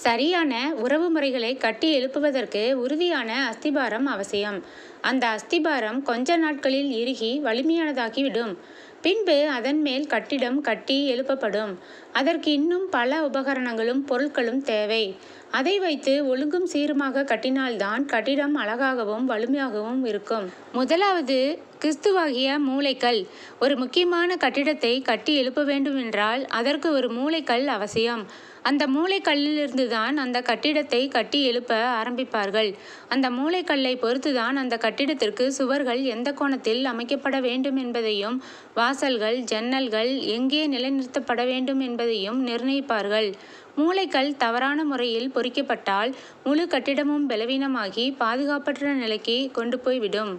சரியான உறவு முறைகளை கட்டி எழுப்புவதற்கு உறுதியான அஸ்திபாரம் அவசியம். அந்த அஸ்திபாரம் கொஞ்ச நாட்களில் இறுகி வலிமையானதாகிவிடும். பின்பு அதன் மேல் கட்டிடம் கட்டி எழுப்பப்படும். அதற்கு இன்னும் பல உபகரணங்களும் பொருட்களும் தேவை. அதை வைத்து ஒழுங்கும் சீருமாக கட்டினால்தான் கட்டிடம் அழகாகவும் வலிமையாகவும் இருக்கும். முதலாவது கிறிஸ்துவாகிய மூலைக்கல். ஒரு முக்கியமான கட்டிடத்தை கட்டி எழுப்ப வேண்டும் என்றால் அதற்கு ஒரு மூலைக்கல் அவசியம். அந்த மூலைக்கல்லிலிருந்துதான் அந்த கட்டிடத்தை கட்டி எழுப்ப ஆரம்பிப்பார்கள். அந்த மூலைக்கல்லை பொறுத்துதான் அந்த கட்டிடத்திற்கு சுவர்கள் எந்த கோணத்தில் அமைக்கப்பட வேண்டும் என்பதையும், வாசல்கள் ஜன்னல்கள் எங்கே நிலைநிறுத்தப்பட வேண்டும் என்பதையும் நிர்ணயிப்பார்கள். மூலைக்கல் தவறான முறையில் பொறிக்கப்பட்டால் முழு கட்டிடமும் பலவீனமாகி பாதுகாப்பற்ற நிலைக்கு கொண்டு போய்விடும்.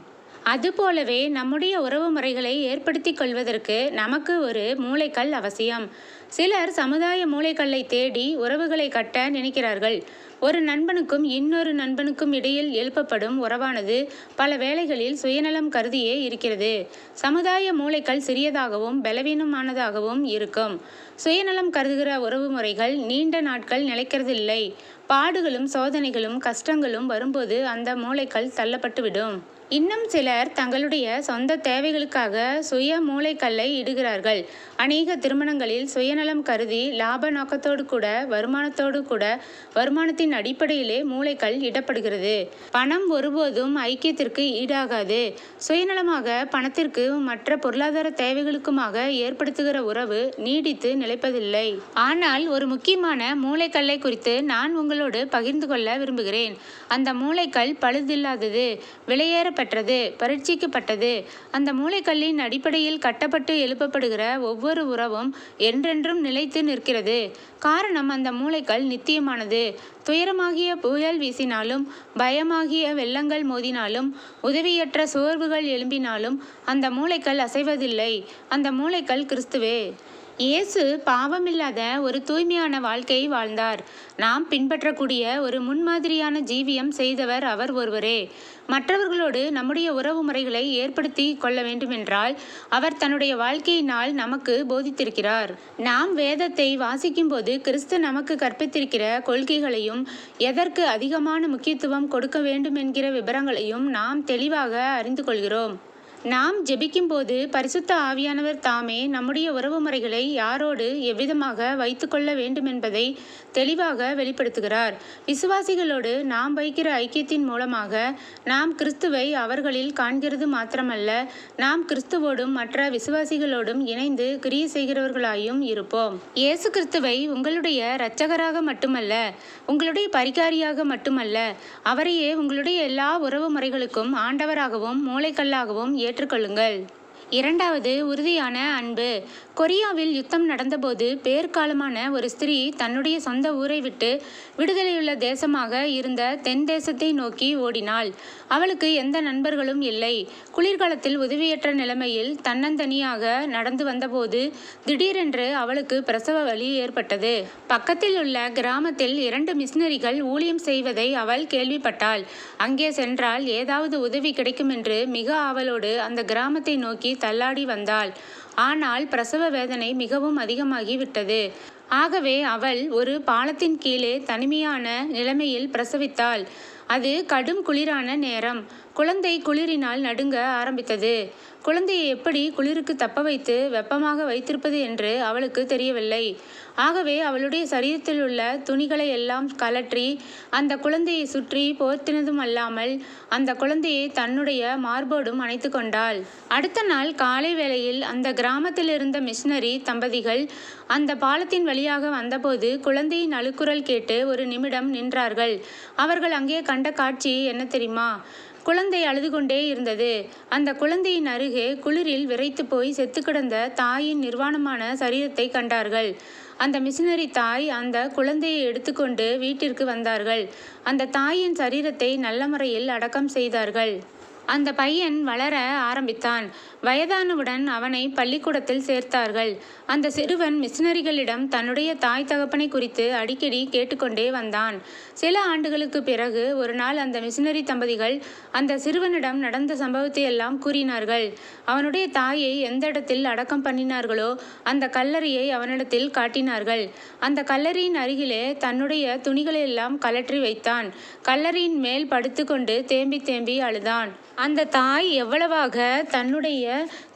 அதுபோலவே நம்முடைய உறவு முறைகளை ஏற்படுத்தி கொள்வதற்கு நமக்கு ஒரு மூலைக்கல் அவசியம். சிலர் சமுதாய மூலைக்கல்லை தேடி உறவுகளை கட்ட நினைக்கிறார்கள். ஒரு நண்பனுக்கும் இன்னொரு நண்பனுக்கும் இடையில் எழுப்பப்படும் உறவானது பல வேளைகளில் சுயநலம் கருதியே இருக்கிறது. சமுதாய மூலைக்கல் சிறியதாகவும் பலவீனமானதாகவும் இருக்கும். சுயநலம் கருதுகிற உறவு முறைகள் நீண்ட நாட்கள் நிலைக்கிறதில்லை. பாடுகளும் சோதனைகளும் கஷ்டங்களும் வரும்போது அந்த மூலைக்கல் தள்ளப்பட்டுவிடும். இன்னும் சிலர் தங்களுடைய சொந்த தேவைகளுக்காக சுய மூலைக்கல்லை இடுகிறார்கள். அநேக திருமணங்களில் சுயநலம் கருதி லாப நோக்கத்தோடு கூட வருமானத்தின் அடிப்படையிலே மூலைக்கல் இடப்படுகிறது. பணம் ஒருபோதும் ஐக்கியத்திற்கு ஈடாகாது. சுயநலமாக பணத்திற்கு மற்ற பொருளாதார தேவைகளுக்குமாக ஏற்படுத்துகிற உறவு நீடித்து நிலைப்பதில்லை. ஆனால் ஒரு முக்கியமான மூலைக்கல்லை குறித்து நான் உங்களோடு பகிர்ந்து கொள்ள விரும்புகிறேன். அந்த மூலைக்கல் பழுதில்லாதது, விலையேற பெற்றது, பரீட்சிக்கப்பட்டது. அந்த மூலைக்கல்லின் அடிப்படையில் கட்டப்பட்டு எழுப்பப்படுகிற ஒவ்வொரு உறவும் என்றென்றும் நிலைத்து நிற்கிறது. காரணம், அந்த மூலைக்கல் நித்தியமானது. துயரமாகிய புயல் வீசினாலும், பயமாகிய வெள்ளங்கள் மோதினாலும், உதவியற்ற சோர்வுகள் எழும்பினாலும் அந்த மூலைக்கல் அசைவதில்லை. அந்த மூலைக்கல் கிறிஸ்துவே. இயேசு பாவமில்லாத ஒரு தூய்மையான வாழ்க்கையை வாழ்ந்தார். நாம் பின்பற்றக்கூடிய ஒரு முன்மாதிரியான ஜீவியம் செய்தவர் அவர் ஒருவரே. மற்றவர்களோடு நம்முடைய உறவு முறைகளை ஏற்படுத்தி கொள்ள வேண்டுமென்றால் அவர் தன்னுடைய வாழ்க்கையினால் நமக்கு போதித்திருக்கிறார். நாம் வேதத்தை வாசிக்கும்போது கிறிஸ்து நமக்கு கற்பித்திருக்கிற கொள்கைகளையும், எதற்கு அதிகமான முக்கியத்துவம் கொடுக்க வேண்டும் என்கிற விபரங்களையும் நாம் தெளிவாக அறிந்து கொள்கிறோம். நாம் ஜெபிக்கும்போது பரிசுத்த ஆவியானவர் தாமே நம்முடைய உறவு முறைகளை யாரோடு எவ்விதமாக வைத்து கொள்ள வேண்டும் என்பதை தெளிவாக வெளிப்படுத்துகிறார். விசுவாசிகளோடு நாம் வைக்கிற ஐக்கியத்தின் மூலமாக நாம் கிறிஸ்துவை அவர்களில் காண்கிறது மாத்திரமல்ல, நாம் கிறிஸ்துவோடும் மற்ற விசுவாசிகளோடும் இணைந்து கிரியை செய்கிறவர்களாயும் இருப்போம். இயேசு கிறிஸ்துவை உங்களுடைய இரட்சகராக மட்டுமல்ல, உங்களுடைய பரிகாரியாக மட்டுமல்ல, அவரையே உங்களுடைய எல்லா உறவு முறைகளுக்கும் ஆண்டவராகவும் மூலைக்கல்லாகவும் ஏற்றுக்கொள்ளுங்கள். இரண்டாவது, உறுதியான அன்பு. கொரியாவில் யுத்தம் நடந்தபோது பேர்காலமான ஒரு ஸ்திரீ தன்னுடைய சொந்த ஊரை விட்டு விடுதலையுள்ள தேசமாக இருந்த தென் தேசத்தை நோக்கி ஓடினாள். அவளுக்கு எந்த நண்பர்களும் இல்லை. குளிர்காலத்தில் உதவியற்ற நிலைமையில் தன்னந்தனியாக நடந்து வந்தபோது திடீரென்று அவளுக்கு பிரசவ வலி ஏற்பட்டது. பக்கத்தில் உள்ள கிராமத்தில் 2 மிஷனரிகள் ஊழியம் செய்வதை அவள் கேள்விப்பட்டாள். அங்கே சென்றால் ஏதாவது உதவி கிடைக்கும் என்று மிக ஆவலோடு அந்த கிராமத்தை நோக்கி தள்ளாடி வந்தாள். ஆனால் பிரசவ வேதனை மிகவும் அதிகமாகி விட்டது. ஆகவே அவள் ஒரு பாலத்தின் கீழே தனிமையான நிலைமையில் பிரசவித்தாள். அது கடும் குளிரான நேரம். குழந்தை குளிரினால் நடுங்க ஆரம்பித்தது. குழந்தையை எப்படி குளிருக்கு தப்ப வைத்து வெப்பமாக வைத்திருப்பது என்று அவளுக்கு தெரியவில்லை. ஆகவே அவளுடைய சரீரத்தில் உள்ள துணிகளை எல்லாம் கலற்றி அந்த குழந்தையை சுற்றி போர்த்தினதும் அல்லாமல் அந்த குழந்தையை தன்னுடைய மார்போடும் அணைத்து கொண்டாள். அடுத்த நாள் காலை வேளையில் அந்த கிராமத்தில் இருந்த மிஷனரி தம்பதிகள் அந்த பாலத்தின் வழியாக வந்தபோது குழந்தையின் அழுக்குரல் கேட்டு ஒரு நிமிடம் நின்றார்கள். அவர்கள் அங்கே கண்ட காட்சி என்ன தெரியுமா? குழந்தை அழுது கொண்டே இருந்தது. அந்த குழந்தையின் அருகே குளிரில் விறைத்து போய் செத்து கிடந்த தாயின் நிர்வாணமான சரீரத்தை கண்டார்கள். அந்த மிஷனரி தாய் அந்த குழந்தையை எடுத்துக்கொண்டு வீட்டிற்கு வந்தார்கள். அந்த தாயின் சரீரத்தை நல்ல முறையில் அடக்கம் செய்தார்கள். அந்த பையன் வளர ஆரம்பித்தான். வயதானவுடன் அவனை பள்ளிக்கூடத்தில் சேர்த்தார்கள். அந்த சிறுவன் மிஷனரிகளிடம் தன்னுடைய தாய் தகப்பனை குறித்து அடிக்கடி கேட்டுக்கொண்டே வந்தான். சில ஆண்டுகளுக்கு பிறகு ஒரு நாள் அந்த மிஷனரி தம்பதிகள் அந்த சிறுவனிடம் நடந்த சம்பவத்தை எல்லாம் கூறினார்கள். அவனுடைய தாயை எந்த இடத்தில் அடக்கம் பண்ணினார்களோ அந்த கல்லறையை அவனிடத்தில் காட்டினார்கள். அந்த கல்லறையின் அருகிலே தன்னுடைய துணிகளை எல்லாம் கழற்றி வைத்தான். கல்லறையின் மேல் படுத்துக்கொண்டு தேம்பி தேம்பி அழுதான். அந்த தாய் எவ்வளவாக தன்னுடைய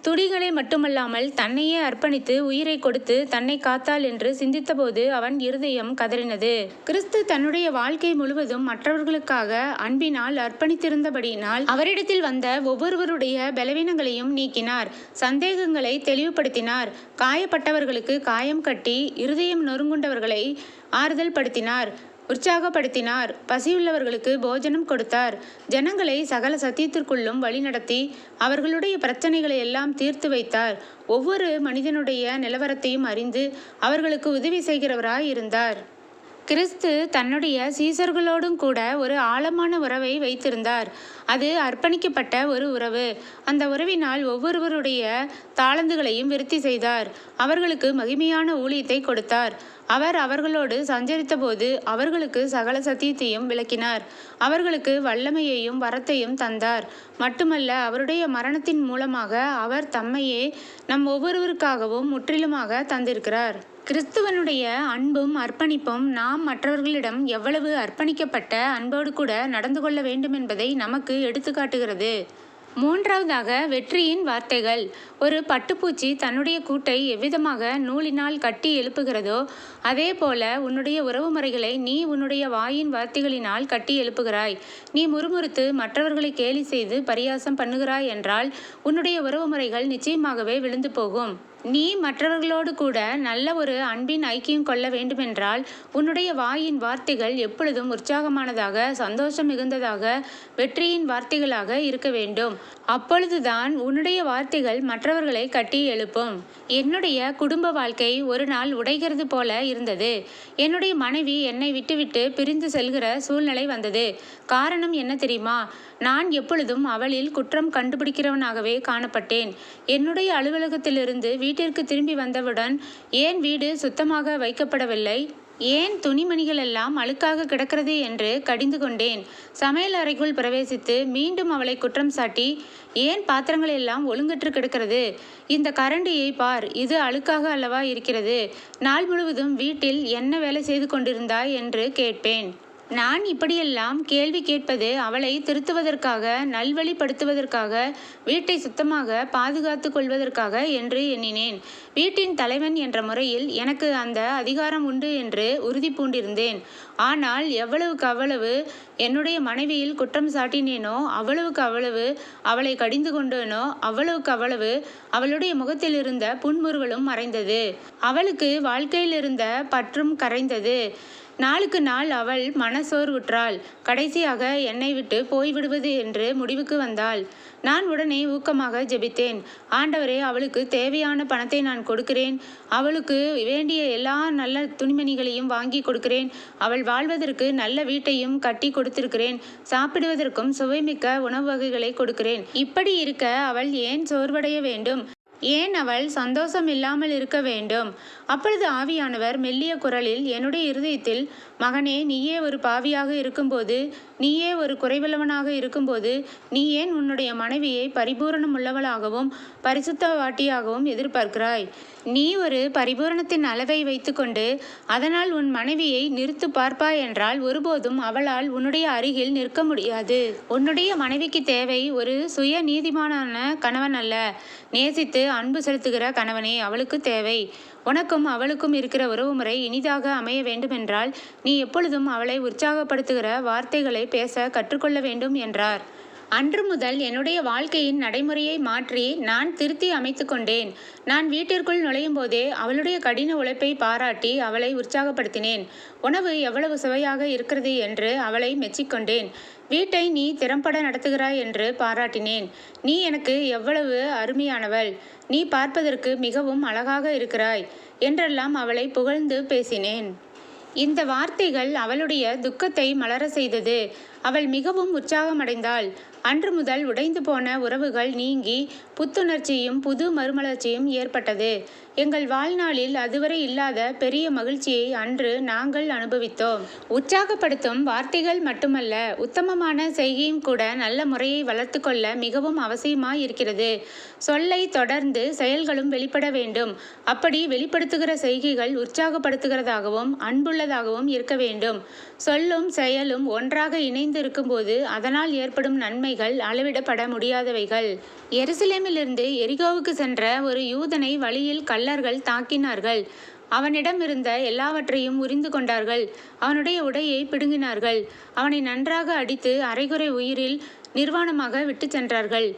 துணிகளை மட்டுமல்லாமல் தன்னையே அர்ப்பணித்து உயிரை கொடுத்து தன்னை காத்தாள் என்று சிந்தித்தபோது அவன் இருதயம் கதறினது. கிறிஸ்து தன்னுடைய வாழ்க்கை முழுவதும் மற்றவர்களுக்காக அன்பினால் அர்ப்பணித்திருந்தபடியினால் அவரிடத்தில் வந்த ஒவ்வொருவருடைய பலவீனங்களையும் நீக்கினார், சந்தேகங்களை தெளிவுபடுத்தினார், காயப்பட்டவர்களுக்கு காயம் கட்டி இருதயம் நொறுங்குண்டவர்களை ஆறுதல் படுத்தினார், உற்சாகப்படுத்தினார், பசியுள்ளவர்களுக்கு போஜனம் கொடுத்தார், ஜனங்களை சகல சத்தியத்திற்குள்ளும் வழிநடத்தி அவர்களுடைய பிரச்சனைகளை எல்லாம் தீர்த்து வைத்தார், ஒவ்வொரு மனிதனுடைய நிலவரத்தையும் அறிந்து அவர்களுக்கு உதவி செய்கிறவராய் இருந்தார். கிறிஸ்து தன்னுடைய சீசர்களோடும் கூட ஒரு ஆழமான உறவை வைத்திருந்தார். அது அர்ப்பணிக்கப்பட்ட ஒரு உறவு. அந்த உறவினால் ஒவ்வொருவருடைய தாளந்துகளையும் விருத்தி செய்தார். அவர்களுக்கு மகிமையான ஊழியத்தை கொடுத்தார். அவர் அவர்களோடு சஞ்சரித்தபோது அவர்களுக்கு சகல சத்தியத்தையும் விளக்கினார். அவர்களுக்கு வல்லமையையும் வரத்தையும் தந்தார். மட்டுமல்ல, அவருடைய மரணத்தின் மூலமாக அவர் தம்மையே நம் ஒவ்வொருவருக்காகவும் முற்றிலுமாக தந்திருக்கிறார். கிறிஸ்துவனுடைய அன்பும் அர்ப்பணிப்பும் நாம் மற்றவர்களிடம் எவ்வளவு அர்ப்பணிக்கப்பட்ட அன்போடு கூட நடந்து கொள்ள வேண்டும் என்பதை நமக்கு எடுத்துக்காட்டுகிறது. மூன்றாவதாக, வெற்றியின் வார்த்தைகள். ஒரு பட்டுப்பூச்சி தன்னுடைய கூட்டை எவ்விதமாக நூலினால் கட்டி எழுப்புகிறதோ அதே போல உன்னுடைய உறவு முறைகளை நீ உன்னுடைய வாயின் வார்த்தைகளினால் கட்டி எழுப்புகிறாய். நீ முறுமுறுத்து மற்றவர்களை கேலி செய்து பரியாசம் பண்ணுகிறாய் என்றால் உன்னுடைய உறவு முறைகள் நிச்சயமாகவே விழுந்து போகும். நீ மற்றவர்களோடு கூட நல்ல ஒரு அன்பின் ஐக்கியம் கொள்ள வேண்டுமென்றால் உன்னுடைய வாயின் வார்த்தைகள் எப்பொழுதும் உற்சாகமானதாக, சந்தோஷம் மிகுந்ததாக, வெற்றியின் வார்த்தைகளாக இருக்க வேண்டும். அப்பொழுதுதான் உன்னுடைய வார்த்தைகள் மற்றவர்களை கட்டி எழுப்பும். என்னுடைய குடும்ப வாழ்க்கை ஒரு நாள் உடைகிறது போல இருந்தது. என்னுடைய மனைவி என்னை விட்டுவிட்டு பிரிந்து செல்கிற சூழ்நிலை வந்தது. காரணம் என்ன தெரியுமா? நான் எப்பொழுதும் அவளில் குற்றம் கண்டுபிடிக்கிறவனாகவே காணப்பட்டேன். என்னுடைய அலுவலகத்திலிருந்து வீட்டிற்கு திரும்பி வந்தவுடன் ஏன் வீடு சுத்தமாக வைக்கப்படவில்லை, ஏன் துணிமணிகள் எல்லாம் அழுக்காக கிடக்கிறது என்று கடிந்து கொண்டேன். சமையல் அறைக்குள் பிரவேசித்து மீண்டும் அவளை குற்றம் சாட்டி, ஏன் பாத்திரங்கள் எல்லாம் ஒழுங்கற்று கிடக்கிறது, இந்த கரண்டியை பார், இது அழுக்காக அல்லவா இருக்கிறது, நாள் முழுவதும் வீட்டில் என்ன வேலை செய்து கொண்டிருந்தாய் என்று கேட்பேன். நான் இப்படியெல்லாம் கேள்வி கேட்பது அவளை திருத்துவதற்காக, நல்வழிப்படுத்துவதற்காக, வீட்டை சுத்தமாக பாதுகாத்து கொள்வதற்காக என்று எண்ணினேன். வீட்டின் தலைவன் என்ற முறையில் எனக்கு அந்த அதிகாரம் உண்டு என்று உறுதி பூண்டிருந்தேன். ஆனால் எவ்வளவுக்கு அவ்வளவு என்னுடைய மனைவியில் குற்றம் சாட்டினேனோ அவ்வளவுக்கு அவ்வளவு அவளை கடிந்து கொண்டேனோ அவ்வளவுக்கு அவ்வளவு அவளுடைய முகத்தில் இருந்த புன்முறுவலும் மறைந்தது. அவளுக்கு வாழ்க்கையில் இருந்த பற்றும் கரைந்தது. நாளுக்கு நாள் அவள் மனசோர்வுற்றாள். கடைசியாக என்னை விட்டு போய்விடுவது என்று முடிவுக்கு வந்தாள். நான் உடனே ஊக்கமாக ஜெபித்தேன். ஆண்டவரே, அவளுக்கு தேவையான பணத்தை நான் கொடுக்கிறேன். அவளுக்கு வேண்டிய எல்லா நல்ல துணிமணிகளையும் வாங்கி கொடுக்கிறேன். அவள் வாழ்வதற்கு நல்ல வீட்டையும் கட்டி கொடுத்திருக்கிறேன். சாப்பிடுவதற்கும் சுவைமிக்க உணவு வகைகளை கொடுக்கிறேன். இப்படி இருக்க அவள் ஏன் சோர்வடைய வேண்டும்? ஏன் அவள் சந்தோஷம் இல்லாமல் இருக்க வேண்டும்? அப்பொழுது ஆவியானவர் மெல்லிய குரலில் என்னுடைய இருதயத்தில், மகனே, நீயே ஒரு பாவியாக இருக்கும்போது, நீயே ஒரு குறைவுள்ளவனாக இருக்கும்போது, நீ ஏன் உன்னுடைய மனைவியை பரிபூரணம் உள்ளவளாகவும் பரிசுத்தவாட்டியாகவும் எதிர்பார்க்கிறாய்? நீ ஒரு பரிபூரணத்தின் அளவை வைத்துக்கொண்டு அதனால் உன் மனைவியை நிறுத்து பார்ப்பாய் என்றால் ஒருபோதும் அவளால் உன்னுடைய அருகில் நிற்க முடியாது. உன்னுடைய மனைவிக்கு தேவை ஒரு சுய நீதிமானான கணவன் அல்ல, நேசித்து அன்பு செலுத்துகிற கணவனே அவளுக்கு தேவை. உனக்கும் அவளுக்கும் இருக்கிற உறவுமுறை இனிதாக அமைய வேண்டுமென்றால் நீ எப்பொழுதும் அவளை உற்சாகப்படுத்துகிற வார்த்தைகளை பேச கற்றுக்கொள்ள வேண்டும் என்றார். அன்று முதல் என்னுடைய வாழ்க்கையின் நடைமுறையை மாற்றி நான் திருத்தி அமைத்து கொண்டேன். நான் வீட்டிற்குள் நுழையும் போதே அவளுடைய கடின உழைப்பை பாராட்டி அவளை உற்சாகப்படுத்தினேன். உணவு எவ்வளவு சுவையாக இருக்கிறது என்று அவளை மெச்சிக்கொண்டேன். வீட்டை நீ திறம்பட நடத்துகிறாய் என்று பாராட்டினேன். நீ எனக்கு எவ்வளவு அருமையானவள், நீ பார்ப்பதற்கு மிகவும் அழகாக இருக்கிறாய் என்றெல்லாம் அவளை புகழ்ந்து பேசினேன். இந்த வார்த்தைகள் அவளுடைய துக்கத்தை மலர செய்தது. அவள் மிகவும் உற்சாகமடைந்தாள். அன்று முதல் உடைந்து போன உறவுகள் நீங்கி புத்துணர்ச்சியும் புது மறுமலர்ச்சியும் ஏற்பட்டது. எங்கள் வாழ்நாளில் அதுவரை இல்லாத பெரிய மகிழ்ச்சியை அன்று நாங்கள் அனுபவித்தோம். உற்சாகப்படுத்தும் வார்த்தைகள் மட்டுமல்ல, உத்தமமான செய்கையும் கூட நல்ல முறையை வளர்த்து கொள்ள மிகவும் அவசியமாய் இருக்கிறது. சொல்லை தொடர்ந்து செயல்களும் வெளிப்பட வேண்டும். அப்படி வெளிப்படுத்துகிற செய்கைகள் உற்சாகப்படுத்துகிறதாகவும் அன்புள்ளதாகவும் இருக்க வேண்டும். சொல்லும் செயலும் ஒன்றாக இணைந்து இருக்கும்போது அதனால் ஏற்படும் நன்மைகள் அளவிடப்பட முடியாதவைகள். எருசலேமிலிருந்து எரிகோவுக்கு சென்ற ஒரு யூதனை வழியில் கள்ளர்கள் தாக்கினார்கள். அவனிடம் இருந்த எல்லாவற்றையும் உரிந்து கொண்டார்கள். அவனுடைய உடையை பிடுங்கினார்கள். அவனை நன்றாக அடித்து அரைகுறை உயிரில் நிர்வாணமாக விட்டு சென்றார்கள்.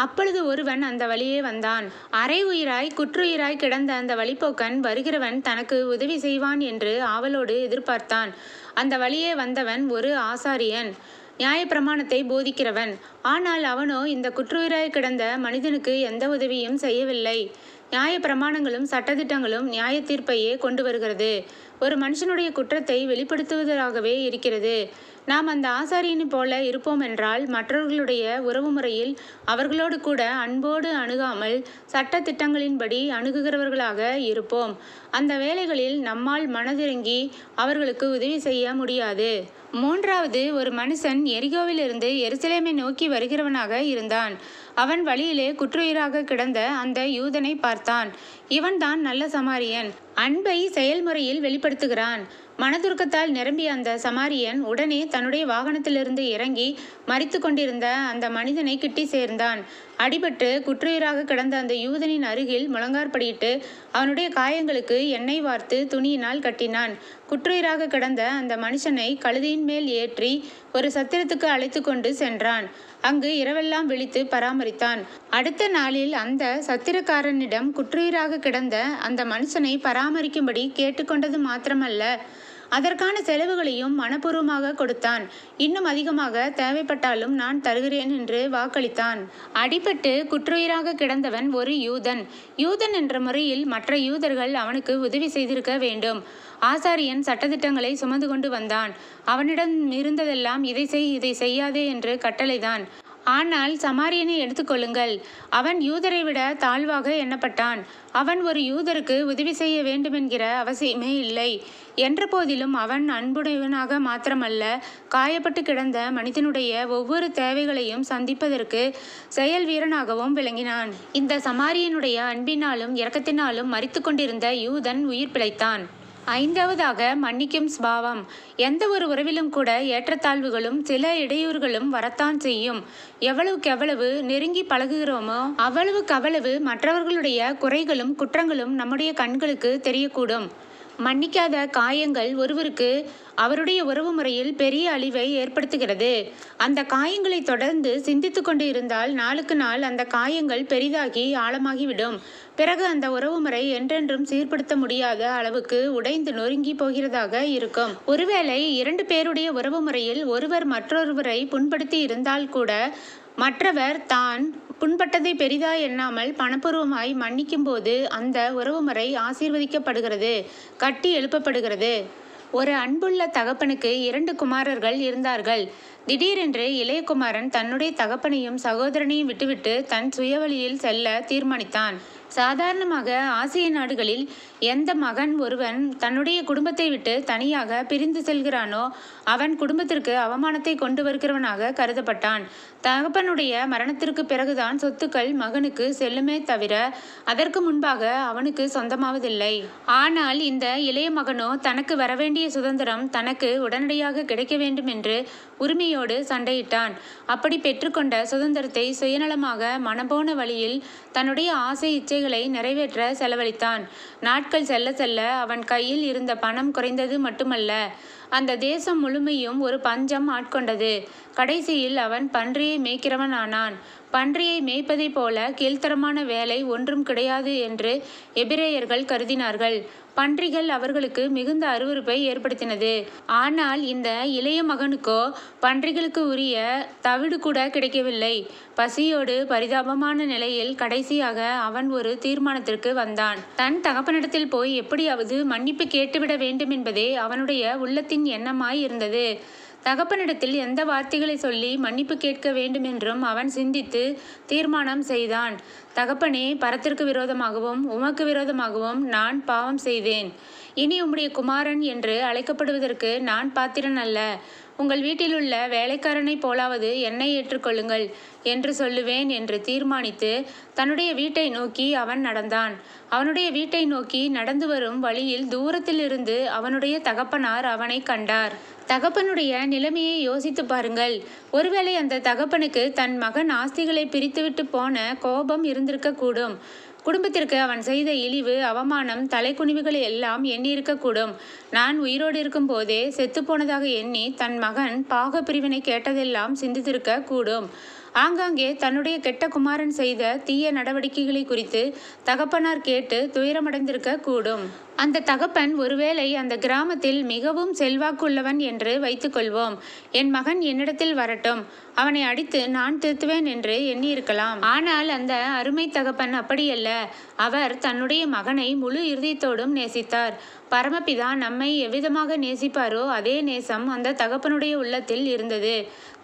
அப்பொழுது ஒருவன் அந்த வழியே வந்தான். அரை உயிராய் குற்றுயிராய் கிடந்த அந்த வழிப்போக்கன் வருகிறவன் தனக்கு உதவி செய்வான் என்று ஆவலோடு எதிர்பார்த்தான். அந்த வழியே வந்தவன் ஒரு ஆசாரியன், நியாயப்பிரமாணத்தை போதிக்கிறவன். ஆனால் அவனோ இந்த குற்றுயிராய் கிடந்த மனிதனுக்கு எந்த உதவியும் செய்யவில்லை. நியாயப்பிரமாணங்களும் சட்டதிட்டங்களும் நியாய தீர்ப்பையே கொண்டு வருகிறது. ஒரு மனுஷனுடைய குற்றத்தை வெளிப்படுத்துவதாகவே இருக்கிறது. நாம் அந்த ஆசாரியனை போல இருப்போம் என்றால் மற்றவர்களுடைய உறவு முறையில் அவர்களோடு கூட அன்போடு அணுகாமல் சட்ட திட்டங்களின்படி அணுகுகிறவர்களாக இருப்போம். அந்த வேளைகளில் நம்மால் மனதிறங்கி அவர்களுக்கு உதவி செய்ய முடியாது. மூன்றாவது, ஒரு மனுஷன் எரிகோவிலிருந்து எருசலேமை நோக்கி வருகிறவனாக இருந்தான். அவன் வழியிலே குற்றுயிராக கிடந்த அந்த யூதனை பார்த்தான். இவன்தான் நல்ல சமாரியன். அன்பை செயல்முறையில் வெளிப்படுத்துகிறான். மனதுருக்கத்தால் நிரம்பிய அந்த சமாரியன் உடனே தன்னுடைய வாகனத்திலிருந்து இறங்கி மரித்து கொண்டிருந்த அந்த மனிதனை கிட்டி சேர்ந்தான். அடிபட்டு குற்றுயிராக கிடந்த அந்த யூதனின் அருகில் முழங்கார்படியிட்டு அவனுடைய காயங்களுக்கு எண்ணெய் வார்த்து துணியினால் கட்டினான். குற்றுயிராக கிடந்த அந்த மனுஷனை கழுதையின் மேல் ஏற்றி ஒரு சத்திரத்துக்கு அழைத்து கொண்டு சென்றான். அங்கு இரவெல்லாம் விழித்து பராமரித்தான். அடுத்த நாளில் அந்த சத்திரக்காரனிடம் குற்றுயிராக கிடந்த அந்த மனுஷனை பராமரிக்கும்படி கேட்டுக்கொண்டது மாத்திரமல்ல, அதற்கான செலவுகளையும் மனப்பூர்வமாக கொடுத்தான். இன்னும் அதிகமாக தேவைப்பட்டாலும் நான் தருகிறேன் என்று வாக்களித்தான். அடிபட்டு குற்றுயிராக கிடந்தவன் ஒரு யூதன். யூதன் என்ற முறையில் மற்ற யூதர்கள் அவனுக்கு உதவி செய்திருக்க வேண்டும். ஆசாரியன் சட்டதிட்டங்களை சுமந்து கொண்டு வந்தான். அவனிடம் இருந்ததெல்லாம் இதை செய், இதை செய்யாதே என்று கட்டளைதான். ஆனால் சமாரியனை எடுத்துக்கொள்ளுங்கள். அவன் யூதரை விட தாழ்வாக எண்ணப்பட்டான். அவன் ஒரு யூதருக்கு உதவி செய்ய வேண்டுமென்கிற அவசியமே இல்லை. என்ற போதிலும் அவன் அன்புடையவனாக மாத்திரமல்ல, காயப்பட்டு கிடந்த மனிதனுடைய ஒவ்வொரு தேவைகளையும் சந்திப்பதற்கு செயல் வீரனாகவும் விளங்கினான். இந்த சமாரியனுடைய அன்பினாலும் இரக்கத்தினாலும் மரித்து கொண்டிருந்த யூதன் உயிர் பிழைத்தான். ஐந்தாவதாக, மன்னிக்கும் ஸ்பாவம். எந்த ஒரு உறவிலும் கூட ஏற்றத்தாழ்வுகளும் சில இடையூறுகளும் வரத்தான் செய்யும். எவ்வளவுக்கெவ்வளவு நெருங்கி பழகுகிறோமோ அவ்வளவுக்கவ்வளவு மற்றவர்களுடைய குறைகளும் குற்றங்களும் நம்முடைய கண்களுக்கு தெரியக்கூடும். மன்னிக்காத காயங்கள் ஒருவருக்கு அவருடைய உறவு முறையில் பெரிய அழிவை ஏற்படுத்துகிறது. அந்த காயங்களை தொடர்ந்து சிந்தித்து கொண்டு இருந்தால் நாளுக்கு நாள் அந்த காயங்கள் பெரிதாகி ஆழமாகிவிடும். பிறகு அந்த உறவு முறை என்றென்றும் சீர்படுத்த முடியாத அளவுக்கு உடைந்து நொறுங்கி போகிறதாக இருக்கும். ஒருவேளை இரண்டு பேருடைய உறவு முறையில் ஒருவர் மற்றொருவரை புண்படுத்தி இருந்தால் கூட மற்றவர் தான் புண்பட்டதை பெரிதா எண்ணாமல் பணப்பூர்வமாய் மன்னிக்கும் போது அந்த உறவுமுறை ஆசீர்வதிக்கப்படுகிறது, கட்டி எழுப்பப்படுகிறது. ஒரு அன்புள்ள தகப்பனுக்கு 2 குமாரர்கள் இருந்தார்கள். திடீரென்று இளைய குமாரன் தன்னுடைய தகப்பனையும் சகோதரனையும் விட்டுவிட்டு தன் சுயவழியில் செல்ல தீர்மானித்தான். சாதாரணமாக ஆசிய நாடுகளில் எந்த மகன் ஒருவன் தன்னுடைய குடும்பத்தை விட்டு தனியாக பிரிந்து செல்கிறானோ அவன் குடும்பத்திற்கு அவமானத்தை கொண்டு வருகிறவனாக கருதப்பட்டான். தகப்பனுடைய மரணத்திற்கு பிறகுதான் சொத்துக்கள் மகனுக்கு செல்லுமே தவிர அதற்கு முன்பாக அவனுக்கு சொந்தமாவதில்லை. ஆனால் இந்த இளைய மகனோ தனக்கு வரவேண்டிய சுதந்திரம் தனக்கு உடனடியாக கிடைக்க வேண்டும் என்று உரிமையோடு சண்டையிட்டான். அப்படி பெற்றுக்கொண்ட சுதந்திரத்தை சுயநலமாக மனம்போன வழியில் தன்னுடைய ஆசை இச்சைகளை நிறைவேற்ற செலவழித்தான். நாட்கள் செல்ல செல்ல அவன் கையில் இருந்த பணம் குறைந்தது மட்டுமல்ல, அந்த தேசம் முழுமையும் ஒரு பஞ்சம் ஆட்கொண்டது. கடைசியில் அவன் பன்றியை மேய்க்கிறவன் ஆனான். பன்றியை மேய்ப்பதைப் போல கீழ்த்தரமான வேலை ஒன்றும் கிடையாது என்று எபிரேயர்கள் கருதினார்கள். பன்றிகள் அவர்களுக்கு மிகுந்த அருவருப்பை ஏற்படுத்தினது. ஆனால் இந்த இளைய மகனுக்கோ பன்றிகளுக்கு உரிய தவிடு கூட கிடைக்கவில்லை. பசியோடு பரிதாபமான நிலையில் கடைசியாக அவன் ஒரு தீர்மானத்திற்கு வந்தான். தன் தகப்பனிடத்தில் போய் எப்படியாவது மன்னிப்பு கேட்டுவிட வேண்டும் என்பதே அவனுடைய உள்ளத்தின் எண்ணமாய் இருந்தது. தகப்பனிடத்தில் எந்த வார்த்தைகளை சொல்லி மன்னிப்பு கேட்க வேண்டுமென்றும் அவன் சிந்தித்து தீர்மானம் செய்தான். தகப்பனே, பரத்திற்கு விரோதமாகவும் உமக்கு விரோதமாகவும் நான் பாவம் செய்தேன். இனி உம்முடைய குமாரன் என்று அழைக்கப்படுவதற்கு நான் பாத்திரன் அல்ல. உங்கள் வீட்டிலுள்ள வேலைக்காரனைப் போலாவது என்னை ஏற்றுக்கொள்ளுங்கள் என்று சொல்லுவேன் என்று தீர்மானித்து தன்னுடைய வீட்டை நோக்கி அவன் நடந்தான். அவனுடைய வீட்டை நோக்கி நடந்து வரும் வழியில் தூரத்திலிருந்து அவனுடைய தகப்பனார் அவனை கண்டார். தகப்பனுடைய நிலைமையை யோசித்து பாருங்கள். ஒருவேளை அந்த தகப்பனுக்கு தன் மகன் ஆஸ்திகளை பிரித்துவிட்டு போன கோபம் இருந்திருக்கக்கூடும். குடும்பத்திற்கு அவன் செய்த இழிவு, அவமானம், தலைக்குனிவுகளை எல்லாம் எண்ணியிருக்கக்கூடும். நான் உயிரோடு இருக்கும் போதே செத்துப்போனதாக எண்ணி தன் மகன் பாக பிரிவினை கேட்டதெல்லாம் சிந்தித்திருக்க கூடும். ஆங்காங்கே தன்னுடைய கெட்ட குமாரன் செய்த தீய நடவடிக்கைகளை குறித்து தகப்பனார் கேட்டு துயரமடைந்திருக்க கூடும். அந்த தகப்பன் ஒருவேளை அந்த கிராமத்தில் மிகவும் செல்வாக்குள்ளவன் என்று வைத்துக்கொள்வோம். என் மகன் என்னிடத்தில் வரட்டும், அவனை அடித்து நான் திருத்துவேன் என்று எண்ணியிருக்கலாம். ஆனால் அந்த அருமை தகப்பன் அப்படியல்ல. அவர் தன்னுடைய மகனை முழு இருதயத்தோடும் நேசித்தார். பரமபிதா நம்மை எவ்விதமாக நேசிப்பாரோ அதே நேசம் அந்த தகப்பனுடைய உள்ளத்தில் இருந்தது.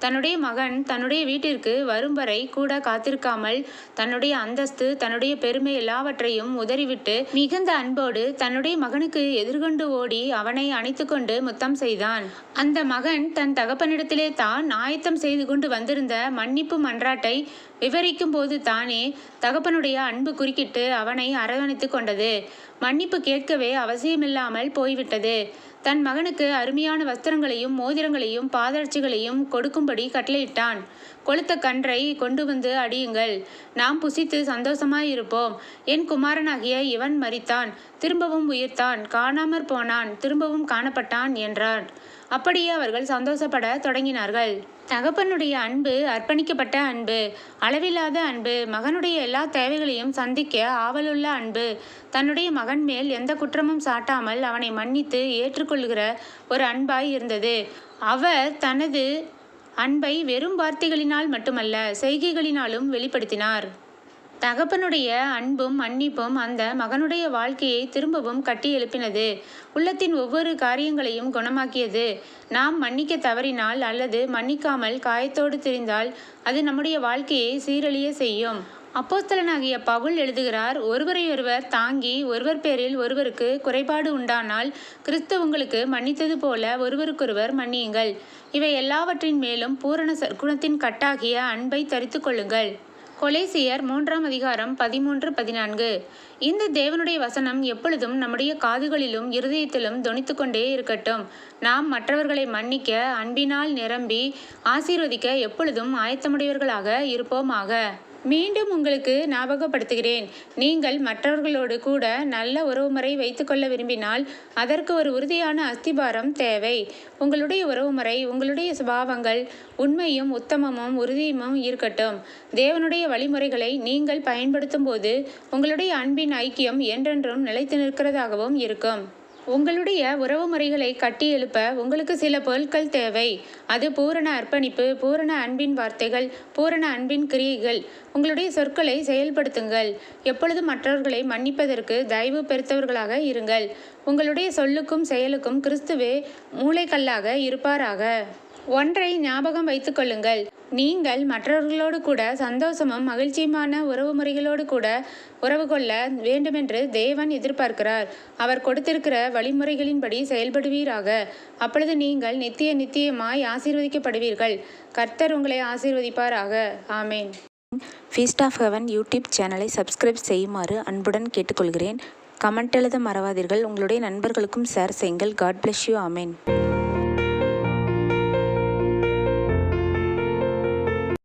தன்னுடைய மகன் தன்னுடைய வீட்டிற்கு வரும் வரை கூட காத்திருக்காமல் தன்னுடைய அந்தஸ்து, தன்னுடைய பெருமை எல்லாவற்றையும் உதறிவிட்டு மிகுந்த அன்போடு தன்னுடைய மகனுக்கு எதிர்கொண்டு ஓடி அவனை அணைத்து கொண்டு முத்தம் செய்தான். அந்த மகன் தன் தகப்பனிடத்திலே தான் ஆயத்தம் செய்து கொண்டு வந்திருந்த மன்னிப்பு மன்றாட்டை விவரிக்கும் போது தானே தகப்பனுடைய அன்பு குறுக்கிட்டு அவனை அரவணைத்து கொண்டது. மன்னிப்பு கேட்கவே அவசியமில்லாமல் போய்விட்டது. தன் மகனுக்கு அருமையான வஸ்திரங்களையும் மோதிரங்களையும் பாதரட்சிகளையும் கொடுக்கும்படி கட்டளையிட்டான். கொளுத்த கன்றை கொண்டு வந்து அடியுங்கள், நாம் புசித்து சந்தோஷமாயிருப்போம். என் குமாரனாகிய இவன் மரித்தான், திரும்பவும் உயிர்த்தான், காணாமற் போனான், திரும்பவும் காணப்பட்டான் என்றான். அப்படியே அவர்கள் சந்தோஷப்பட தொடங்கினார்கள். தகப்பனுடைய அன்பு அர்ப்பணிக்கப்பட்ட அன்பு, அளவில்லாத அன்பு, மகனுடைய எல்லா தேவைகளையும் சந்திக்க ஆவலுள்ள அன்பு, தன்னுடைய மகன் மேல் எந்த குற்றமும் சாட்டாமல் அவனை மன்னித்து ஏற்றுக்கொள்கிற ஒரு அன்பாய் இருந்தது. அவர் தனது அன்பை வெறும் வார்த்தைகளினால் மட்டுமல்ல, செய்கைகளினாலும் வெளிப்படுத்தினார். தகப்பனுடைய அன்பும் மன்னிப்பும் அந்த மகனுடைய வாழ்க்கையை திரும்பவும் கட்டி எழுப்பினது. உள்ளத்தின் ஒவ்வொரு காரியங்களையும் குணமாக்கியது. நாம் மன்னிக்க தவறினால் அல்லது மன்னிக்காமல் காயத்தோடு திரிந்தால் அது நம்முடைய வாழ்க்கையை சீரழிய செய்யும். அப்போஸ்தலனாகிய பவுல் எழுதுகிறார், ஒருவரையொருவர் தாங்கி ஒருவர் பேரில் ஒருவருக்கு குறைபாடு உண்டானால் கிறிஸ்து உங்களுக்கு மன்னித்தது போல ஒருவருக்கொருவர் மன்னியுங்கள். இவை எல்லாவற்றின் மேலும் பூரண சற்குணத்தின் கட்டாகிய அன்பை தரித்து கொள்ளுங்கள். கொலேசியர் 3:13-14. இந்த தேவனுடைய வசனம் எப்பொழுதும் நம்முடைய காதுகளிலும் இருதயத்திலும் தொனித்து கொண்டே இருக்கட்டும். நாம் மற்றவர்களை மன்னிக்க, அன்பினால் நிரம்பி ஆசீர்வதிக்க எப்பொழுதும் ஆயத்தமுடையவர்களாக இருப்போமாக. மீண்டும் உங்களுக்கு ஞாபகப்படுத்துகிறேன், நீங்கள் மற்றவர்களோடு கூட நல்ல உறவுமுறை வைத்துக்கொள்ள விரும்பினால் அதற்கு ஒரு உறுதியான அஸ்திபாரம் தேவை. உங்களுடைய உறவுமுறை, உங்களுடைய சுபாவங்கள் உண்மையும் உத்தமமும் உறுதியுமும் இருக்கட்டும். தேவனுடைய வழிமுறைகளை நீங்கள் பயன்படுத்தும் போது உங்களுடைய அன்பின் ஐக்கியம் என்றென்றும் நிலைத்து நிற்கிறதாகவும் இருக்கும். உங்களுடைய உறவு முறைகளை கட்டி எழுப்ப உங்களுக்கு சில பொருட்கள் தேவை. அது பூரண அர்ப்பணிப்பு, பூரண அன்பின் வார்த்தைகள், பூரண அன்பின் கிரியைகள். உங்களுடைய சொற்களை செயல்படுத்துங்கள். எப்பொழுதும் மற்றவர்களை மன்னிப்பதற்கு தயவு பெருத்தவர்களாக இருங்கள். உங்களுடைய சொல்லுக்கும் செயலுக்கும் கிறிஸ்துவே மூளைக்கல்லாக இருப்பாராக. ஒன்றை ஞாபகம் வைத்துக் கொள்ளுங்கள், நீங்கள் மற்றவர்களோடு கூட சந்தோஷமும் மகிழ்ச்சியுமான உறவு முறைகளோடு கூட உறவு கொள்ள வேண்டுமென்று தேவன் எதிர்பார்க்கிறார். அவர் கொடுத்திருக்கிற வழிமுறைகளின்படி செயல்படுவீராக. அப்பொழுது நீங்கள் நித்தியமாய் ஆசீர்வதிக்கப்படுவீர்கள். கர்த்தர் உங்களை ஆசீர்வதிப்பாராக. ஆமேன். ஃபீஸ்ட் ஆஃப் ஹெவன் யூடியூப் சேனலை சப்ஸ்கிரைப் செய்யுமாறு அன்புடன் கேட்டுக்கொள்கிறேன். கமெண்ட் எழுத மறவாதீர்கள். உங்களுடைய நண்பர்களுக்கும் ஷேர் செய்யுங்கள். God bless you. ஆமேன்.